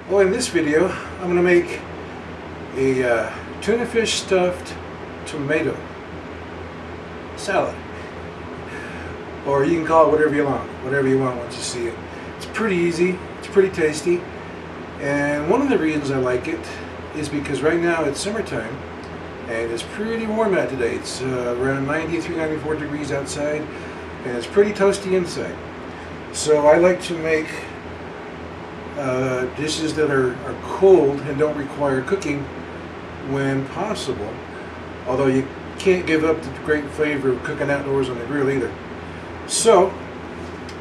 Well, in this video, I'm going to make a tuna fish stuffed tomato salad. Or you can call it whatever you want once you see it. It's pretty easy, it's pretty tasty, and one of the reasons I like it is because right now it's summertime and it's pretty warm out today. It's around 93, 94 degrees outside and it's pretty toasty inside. So I like to make dishes that are cold and don't require cooking when possible, although you can't give up the great flavor of cooking outdoors on the grill either. So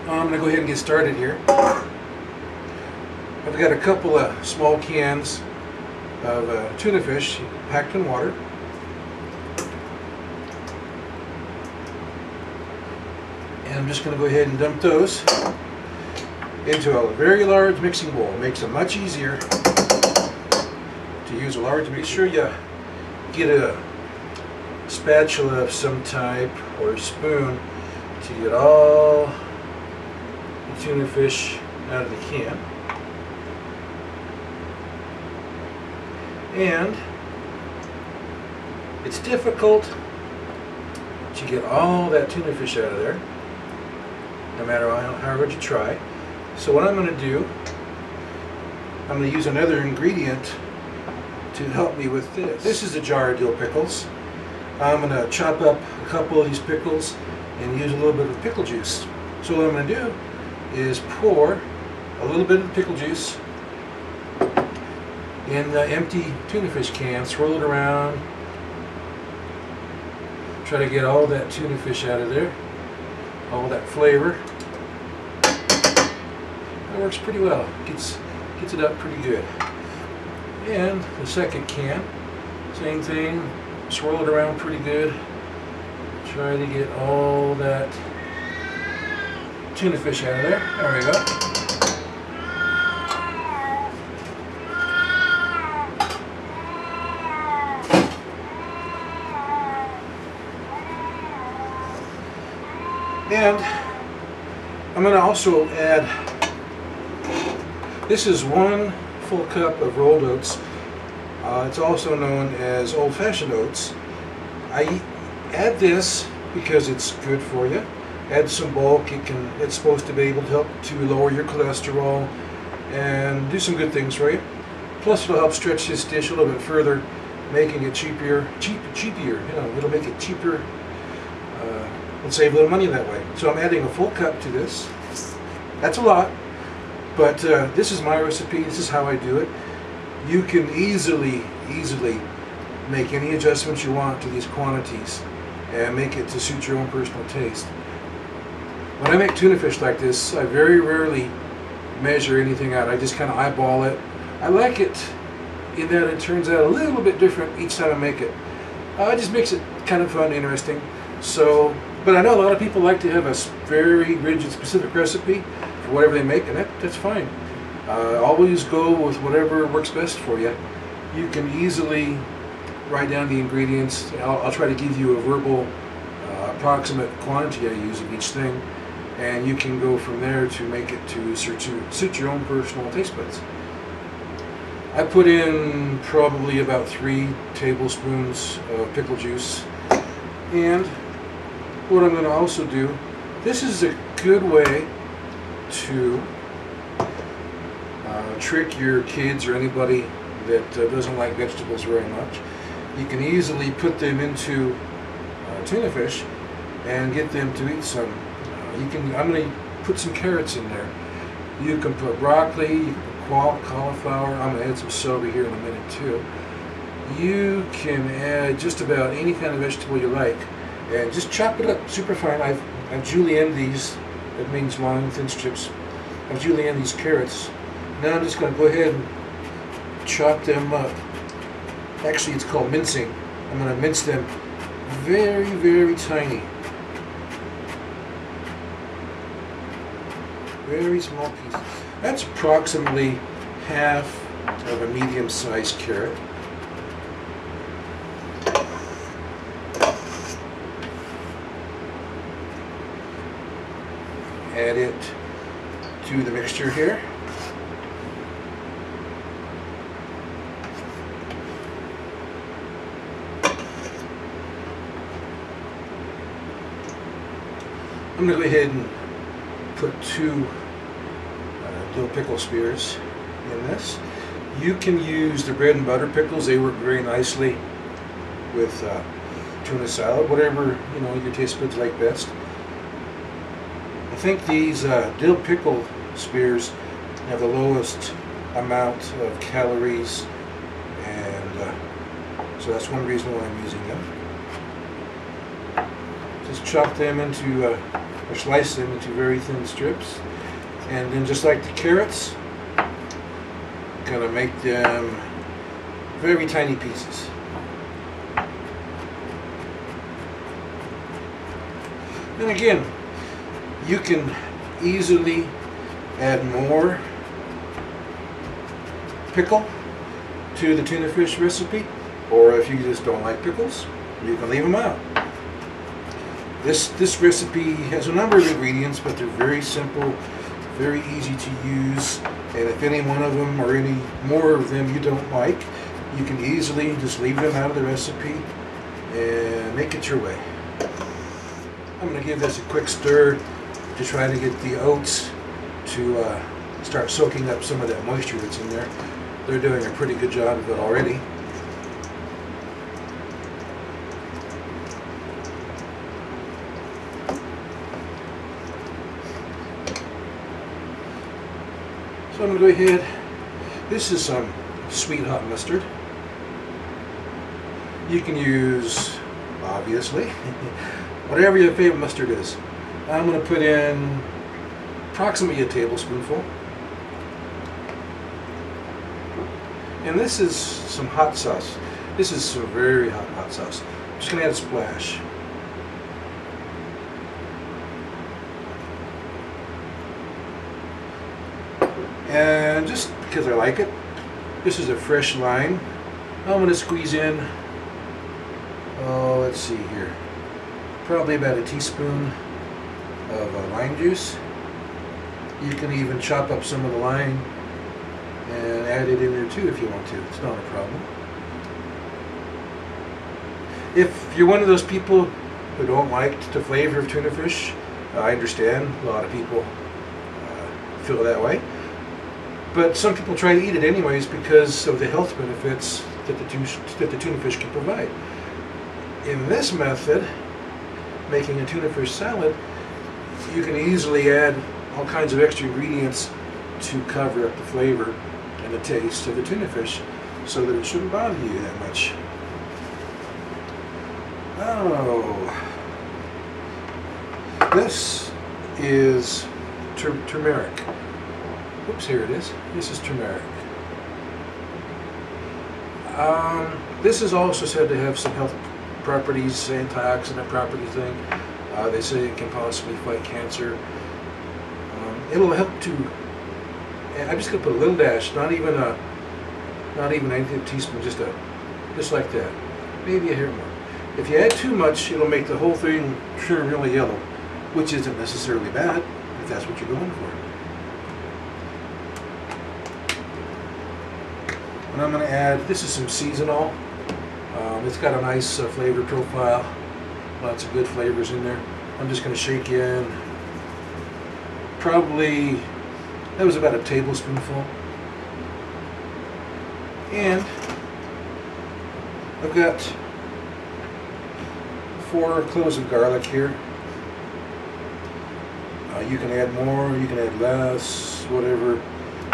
I'm going to go ahead and get started here. I've got a couple of small cans of tuna fish packed in water. And I'm just going to go ahead and dump those into a very large mixing bowl. It makes it much easier to use a large. Make sure you get a spatula of some type or a spoon to get all the tuna fish out of the can. And it's difficult to get all that tuna fish out of there, no matter how hard you try. So what I'm going to do, I'm going to use another ingredient to help me with this. This is a jar of dill pickles. I'm going to chop up a couple of these pickles and use a little bit of pickle juice. So what I'm going to do is pour a little bit of pickle juice in the empty tuna fish can, swirl it around, try to get all that tuna fish out of there, all that flavor. That works pretty well. Gets it up pretty good. And the second can, same thing, swirl it around pretty good. Try to get all that tuna fish out of there. There we go. And I'm going to also add, this is 1 full cup of rolled oats. It's also known as old-fashioned oats. I add this because it's good for you. Add some bulk. It's supposed to be able to help to lower your cholesterol and do some good things for you. Plus it'll help stretch this dish a little bit further, making it cheaper. It'll make it cheaper and save a little money that way. So I'm adding a full cup to this. That's a lot, but this is my recipe. This is how I do it. You can easily make any adjustments you want to these quantities and make it to suit your own personal taste. When I make tuna fish like this, I very rarely measure anything out. I just kind of eyeball it. I like it in that it turns out a little bit different each time I make it. It just makes it kind of fun, interesting. So, but I know a lot of people like to have a very rigid, specific recipe for whatever they make, and that's fine. Always go with whatever works best for you. You can easily write down the ingredients. I'll try to give you a verbal approximate quantity I use of each thing, and you can go from there to make it to suit your own personal taste buds. I put in probably about 3 tablespoons of pickle juice, and what I'm going to also do, this is a good way to trick your kids or anybody that doesn't like vegetables very much. You can easily put them into tuna fish and get them to eat some. I'm going to put some carrots in there. You can put broccoli, you can put cauliflower. I'm going to add some celery here in a minute too. You can add just about any kind of vegetable you like and just chop it up super fine. I've julienned these. That means long thin strips. I've julienned these carrots. Now I'm just going to go ahead and chop them up. Actually, it's called mincing. I'm going to mince them very, very tiny. Very small pieces. That's approximately half of a medium-sized carrot. Add it to the mixture here. I'm going to go ahead and put 2 dill pickle spears in this. You can use the bread and butter pickles. They work very nicely with tuna salad, whatever your taste buds like best. I think these dill pickle spears have the lowest amount of calories, and so that's one reason why I'm using them. Just chop them into, or slice them into very thin strips, and then just like the carrots, gonna make them very tiny pieces. And again, you can easily add more pickle to the tuna fish recipe, or if you just don't like pickles, you can leave them out. This recipe has a number of ingredients, but they're very simple, very easy to use, and if any one of them or any more of them you don't like, you can easily just leave them out of the recipe and make it your way. I'm going to give this a quick stir to try to get the oats to start soaking up some of that moisture that's in there. They're doing a pretty good job of it already. So I'm going to go ahead, this is some sweet hot mustard. You can use, obviously, whatever your favorite mustard is. I'm going to put in approximately a tablespoonful. And this is some hot sauce. This is some very hot sauce. I'm just going to add a splash. And just because I like it, this is a fresh lime. I'm going to squeeze in, let's see here, probably about a teaspoon of lime juice. You can even chop up some of the lime and add it in there too if you want to. It's not a problem. If you're one of those people who don't like the flavor of tuna fish, I understand. A lot of people feel that way. But some people try to eat it anyways because of the health benefits that the tuna fish can provide. In this method, making a tuna fish salad, you can easily add all kinds of extra ingredients to cover up the flavor and the taste of the tuna fish so that it shouldn't bother you that much. Oh, this is turmeric. Oops, here it is. This is turmeric. This is also said to have some health properties, antioxidant properties thing. They say it can possibly fight cancer. It'll help to. I'm just gonna put a little dash, not even a 1/8 teaspoon, just like that, maybe a hair more. If you add too much, it'll make the whole thing turn really yellow, which isn't necessarily bad if that's what you're going for. And I'm going to add, this is some seasonal. It's got a nice flavor profile, lots of good flavors in there. I'm just going to shake in, probably, that was about a tablespoonful. And I've got 4 cloves of garlic here. You can add more, you can add less, whatever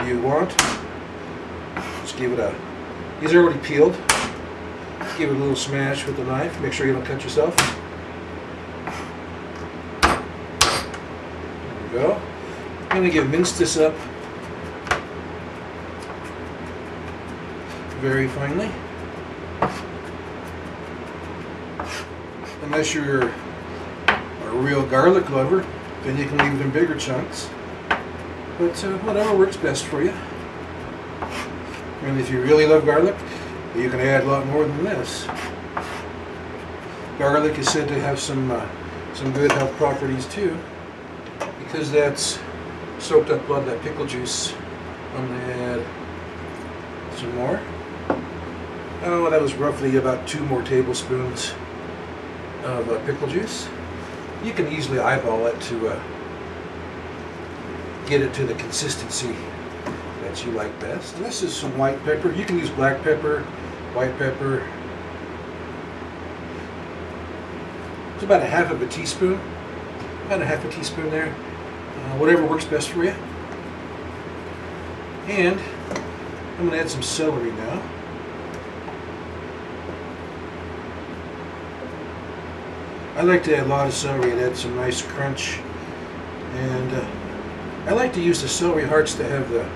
you want. Just give it these are already peeled. Give it a little smash with the knife. Make sure you don't cut yourself. There we go. I'm going to mince this up very finely. Unless you're a real garlic lover, then you can leave it in bigger chunks. But whatever works best for you. And if you really love garlic, you can add a lot more than this. Garlic is said to have some good health properties too, because that's soaked up blood, that pickle juice. I'm going to add some more. Oh, that was roughly about 2 more tablespoons of pickle juice. You can easily eyeball it to get it to the consistency that you like best. And this is some white pepper. You can use black pepper, white pepper. It's about a half of a teaspoon. About a half a teaspoon there. Whatever works best for you. And I'm going to add some celery now. I like to add a lot of celery. It adds some nice crunch. And I like to use the celery hearts that have the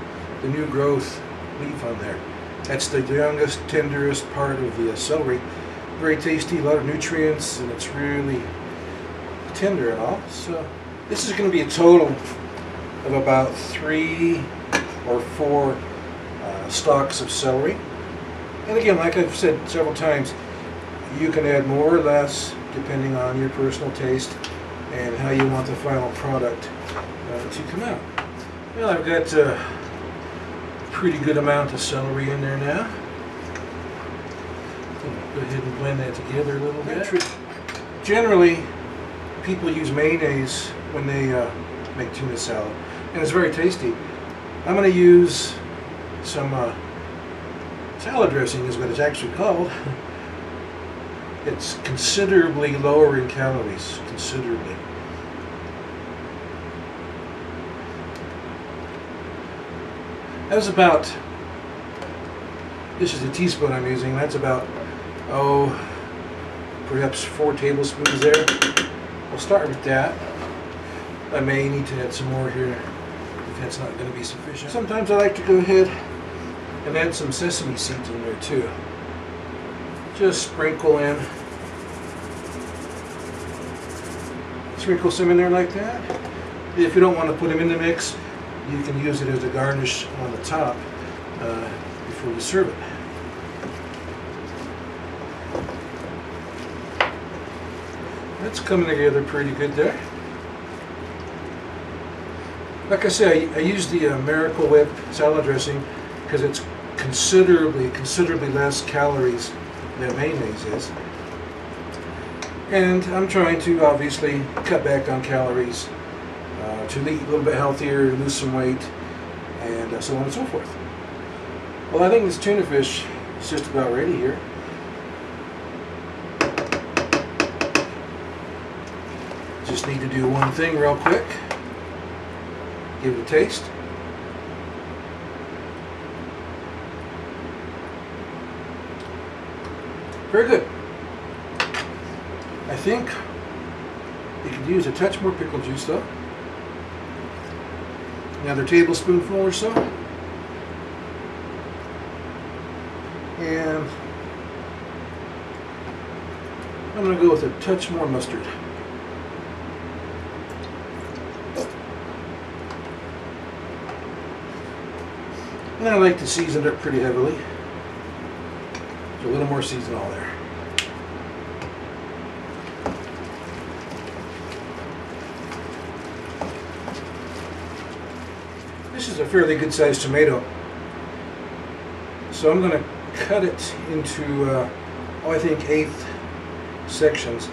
new growth leaf on there. That's the youngest, tenderest part of the celery. Very tasty, a lot of nutrients, and it's really tender and all. So this is going to be a total of about 3 or 4 stalks of celery. And again, like I've said several times, you can add more or less depending on your personal taste and how you want the final product to come out. Well, I've got a pretty good amount of celery in there now. Go ahead and blend that together a little bit. Generally, people use mayonnaise when they make tuna salad, and it's very tasty. I'm going to use some salad dressing is what it's actually called. It's considerably lower in calories, considerably. That's about, this is a teaspoon I'm using, that's about, perhaps 4 tablespoons there. I'll start with that. I may need to add some more here if that's not going to be sufficient. Sometimes I like to go ahead and add some sesame seeds in there too. Just sprinkle some in there like that. If you don't want to put them in the mix, you can use it as a garnish on the top before you serve it. That's coming together pretty good there. Like I say, I use the Miracle Whip salad dressing because it's considerably less calories than mayonnaise is. And I'm trying to obviously cut back on calories, to eat a little bit healthier, lose some weight, and so on and so forth. Well, I think this tuna fish is just about ready here. Just need to do one thing real quick. Give it a taste. Very good. I think you could use a touch more pickle juice though. Another tablespoonful or so. And I'm going to go with a touch more mustard. And I like to season it up pretty heavily. So a little more seasonal there. This is a fairly good sized tomato. So I'm going to cut it into, I think 1/8 sections.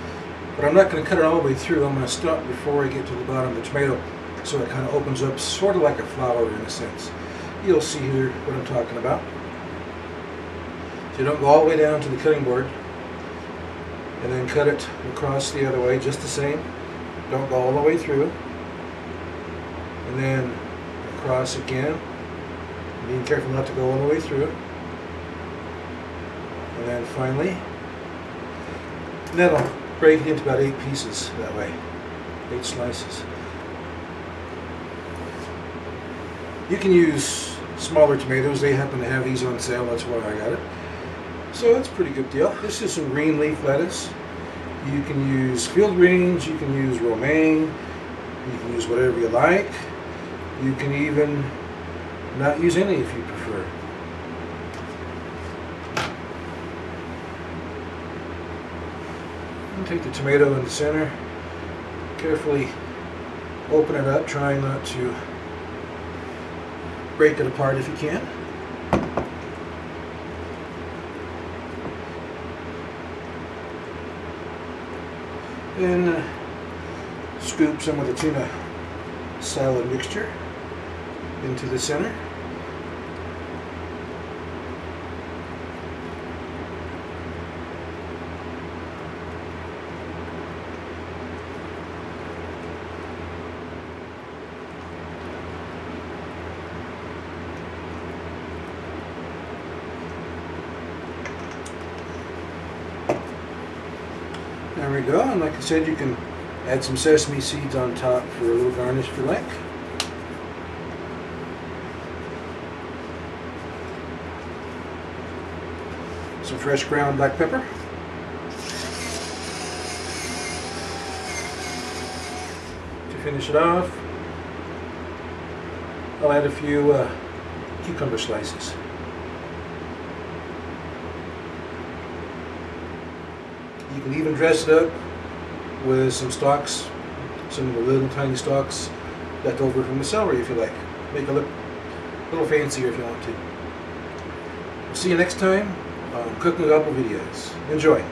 But I'm not going to cut it all the way through. I'm going to stop before I get to the bottom of the tomato so it kind of opens up sort of like a flower in a sense. You'll see here what I'm talking about. So you don't go all the way down to the cutting board and then cut it across the other way just the same. Don't go all the way through. And then across again. Being careful not to go all the way through. And then finally, and that'll break it into about 8 pieces that way. 8 slices. You can use smaller tomatoes. They happen to have these on sale. That's why I got it. So that's a pretty good deal. This is some green leaf lettuce. You can use field greens. You can use romaine. You can use whatever you like. You can even not use any if you prefer. And take the tomato in the center. Carefully open it up, trying not to break it apart if you can. And scoop some of the tuna salad mixture into the center. There we go, and like I said, you can add some sesame seeds on top for a little garnish if you like. Some fresh ground black pepper. To finish it off, I'll add a few cucumber slices. You can even dress it up with some stalks, some of the little tiny stalks left over from the celery if you like. Make it look a little fancier if you want to. See you next time on Cook and Gobble videos. Enjoy!